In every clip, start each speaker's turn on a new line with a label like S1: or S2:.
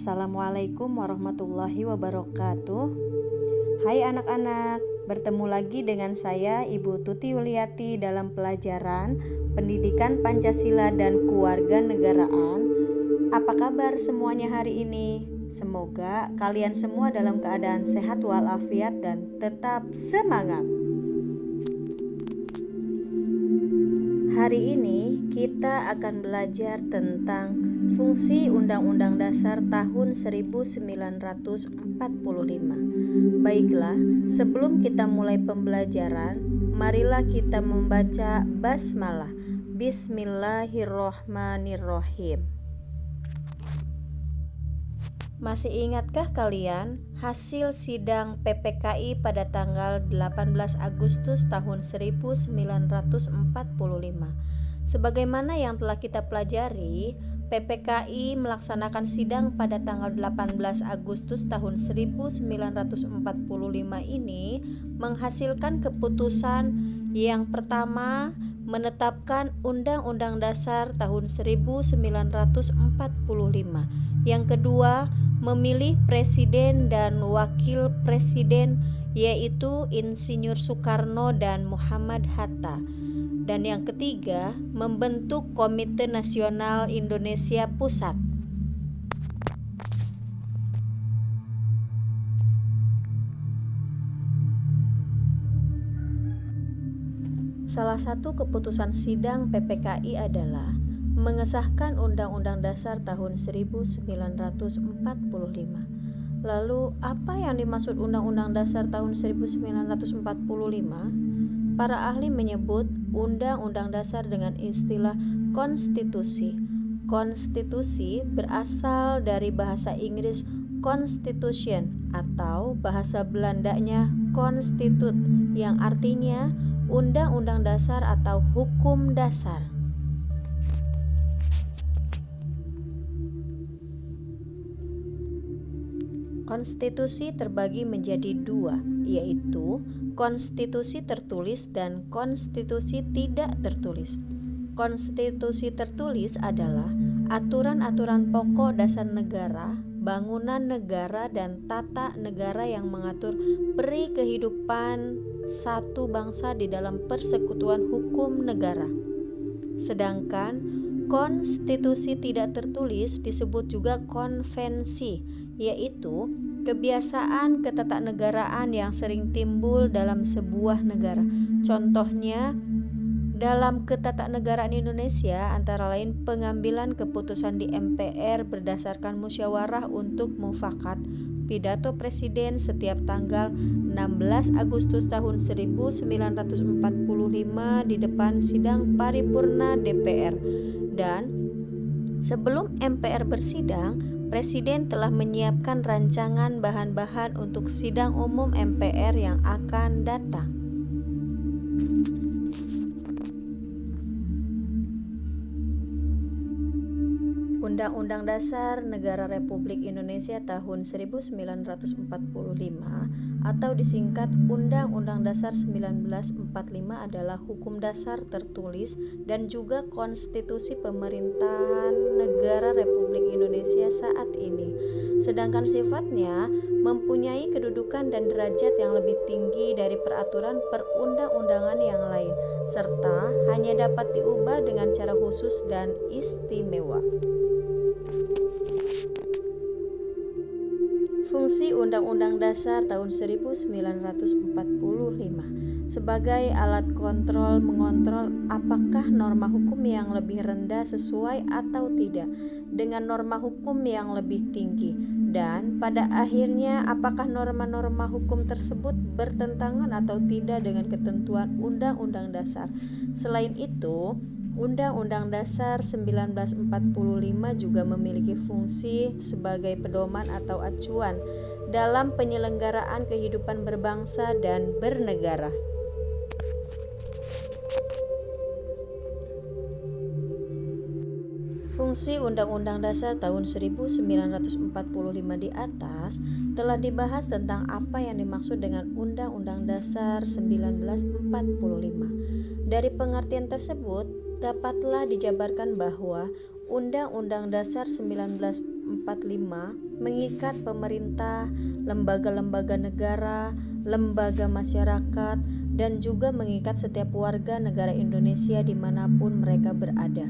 S1: Assalamualaikum warahmatullahi wabarakatuh. Hai anak-anak, bertemu lagi dengan saya Ibu Tuti Yuliati dalam pelajaran Pendidikan Pancasila dan Kewarganegaraan. Apa kabar semuanya hari ini? Semoga kalian semua dalam keadaan sehat walafiat dan tetap semangat. Hari ini kita akan belajar tentang fungsi Undang-Undang Dasar tahun 1945. Baiklah, sebelum kita mulai pembelajaran, marilah kita membaca basmalah. Bismillahirrohmanirrohim. Masih ingatkah kalian hasil sidang PPKI pada tanggal 18 Agustus tahun 1945? Sebagaimana yang telah kita pelajari, PPKI melaksanakan sidang pada tanggal 18 Agustus tahun 1945 ini menghasilkan keputusan yang pertama menetapkan Undang-Undang Dasar tahun 1945. Yang kedua, memilih presiden dan wakil presiden yaitu Insinyur Soekarno dan Muhammad Hatta. Dan yang ketiga, membentuk Komite Nasional Indonesia Pusat. Salah satu keputusan sidang PPKI adalah mengesahkan Undang-Undang Dasar tahun 1945. Lalu, apa yang dimaksud Undang-Undang Dasar tahun 1945? Para ahli menyebut Undang-Undang Dasar dengan istilah konstitusi. Konstitusi berasal dari bahasa Inggris constitution atau bahasa Belandanya constitut yang artinya undang-undang dasar atau hukum dasar. Konstitusi terbagi menjadi dua, yaitu konstitusi tertulis dan konstitusi tidak tertulis. Konstitusi tertulis adalah aturan-aturan pokok dasar negara, bangunan negara, dan tata negara yang mengatur peri kehidupan satu bangsa di dalam persekutuan hukum negara. Sedangkan konstitusi tidak tertulis disebut juga konvensi, yaitu kebiasaan ketatanegaraan yang sering timbul dalam sebuah negara. Contohnya, dalam ketatanegaraan Indonesia antara lain pengambilan keputusan di MPR berdasarkan musyawarah untuk mufakat, pidato presiden setiap tanggal 16 Agustus tahun 1945 di depan sidang paripurna DPR. Dan sebelum MPR bersidang, Presiden telah menyiapkan rancangan bahan-bahan untuk sidang umum MPR yang akan datang. Undang-Undang Dasar Negara Republik Indonesia tahun 1945 atau disingkat Undang-Undang Dasar 1945 adalah hukum dasar tertulis dan juga konstitusi pemerintahan negara Republik Indonesia saat ini. Sedangkan sifatnya mempunyai kedudukan dan derajat yang lebih tinggi dari peraturan perundang-undangan yang lain, serta hanya dapat diubah dengan cara khusus dan istimewa. Fungsi Undang-Undang Dasar tahun 1945 sebagai alat kontrol mengontrol apakah norma hukum yang lebih rendah sesuai atau tidak dengan norma hukum yang lebih tinggi, dan pada akhirnya apakah norma-norma hukum tersebut bertentangan atau tidak dengan ketentuan Undang-Undang Dasar. Selain itu, Undang-Undang Dasar 1945 juga memiliki fungsi sebagai pedoman atau acuan dalam penyelenggaraan kehidupan berbangsa dan bernegara. Fungsi Undang-Undang Dasar tahun 1945 di atas telah dibahas tentang apa yang dimaksud dengan Undang-Undang Dasar 1945. Dari pengertian tersebut, dapatlah dijabarkan bahwa Undang-Undang Dasar 1945 1945 mengikat pemerintah, lembaga-lembaga negara, lembaga masyarakat, dan juga mengikat setiap warga negara Indonesia dimanapun mereka berada,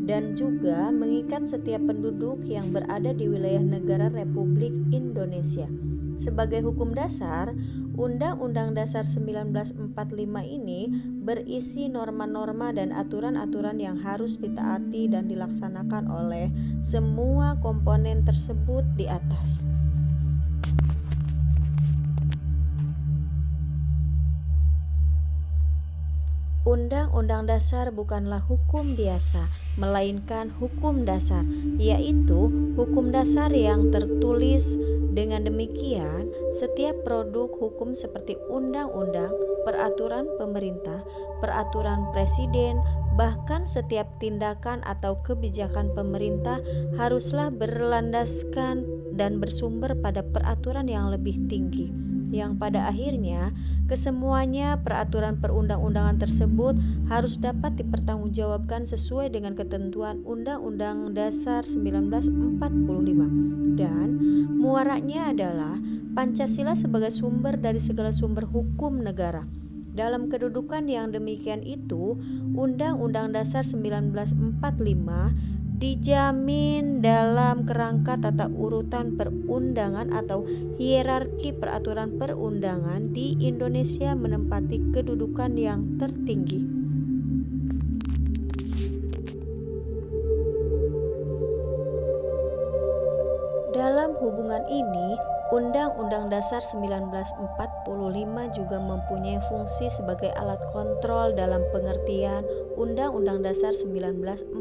S1: dan juga mengikat setiap penduduk yang berada di wilayah negara Republik Indonesia. Sebagai hukum dasar, Undang-Undang Dasar 1945 ini berisi norma-norma dan aturan-aturan yang harus ditaati dan dilaksanakan oleh semua komponen tersebut di atas. Undang-undang dasar bukanlah hukum biasa, melainkan hukum dasar, yaitu hukum dasar yang tertulis. Dengan demikian, setiap produk hukum seperti undang-undang, peraturan pemerintah, peraturan presiden, bahkan setiap tindakan atau kebijakan pemerintah haruslah berlandaskan dan bersumber pada peraturan yang lebih tinggi, yang pada akhirnya kesemuanya peraturan perundang-undangan tersebut harus dapat dipertanggungjawabkan sesuai dengan ketentuan Undang-Undang Dasar 1945, dan muaranya adalah Pancasila sebagai sumber dari segala sumber hukum negara. Dalam kedudukan yang demikian itu, Undang-Undang Dasar 1945 dijamin dalam kerangka tata urutan perundangan atau hierarki peraturan perundangan di Indonesia menempati kedudukan yang tertinggi. Dalam hubungan ini, Undang-Undang Dasar 1945 juga mempunyai fungsi sebagai alat kontrol dalam pengertian Undang-Undang Dasar 1945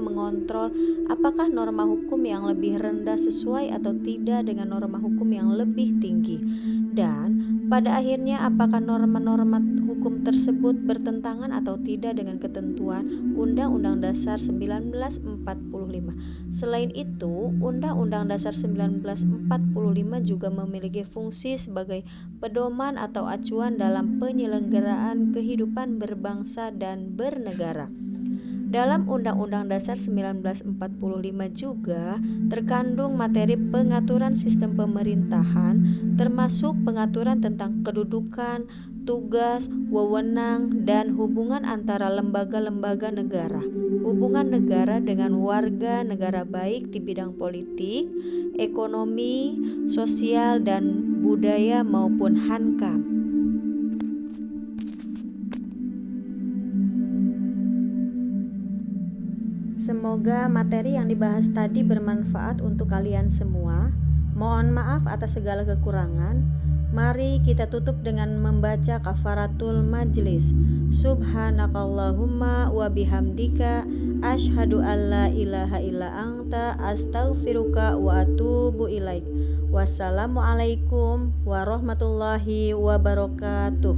S1: mengontrol apakah norma hukum yang lebih rendah sesuai atau tidak dengan norma hukum yang lebih tinggi, dan pada akhirnya apakah norma-norma hukum tersebut bertentangan atau tidak dengan ketentuan Undang-Undang Dasar 1945. Selain itu, Undang-Undang Dasar 1945 juga memiliki fungsi sebagai pedoman atau acuan dalam penyelenggaraan kehidupan berbangsa dan bernegara. Dalam Undang-Undang Dasar 1945 juga terkandung materi pengaturan sistem pemerintahan, termasuk pengaturan tentang kedudukan, tugas, wewenang, dan hubungan antara lembaga-lembaga negara, hubungan negara dengan warga negara baik di bidang politik, ekonomi, sosial, dan budaya maupun hankam. Semoga materi yang dibahas tadi bermanfaat untuk kalian semua. Mohon maaf atas segala kekurangan. Mari kita tutup dengan membaca kafaratul majlis. Subhanakallahumma wa bihamdika asyhadu alla ilaha illa anta astaghfiruka wa atubu ilaik. Wassalamualaikum warahmatullahi wabarakatuh.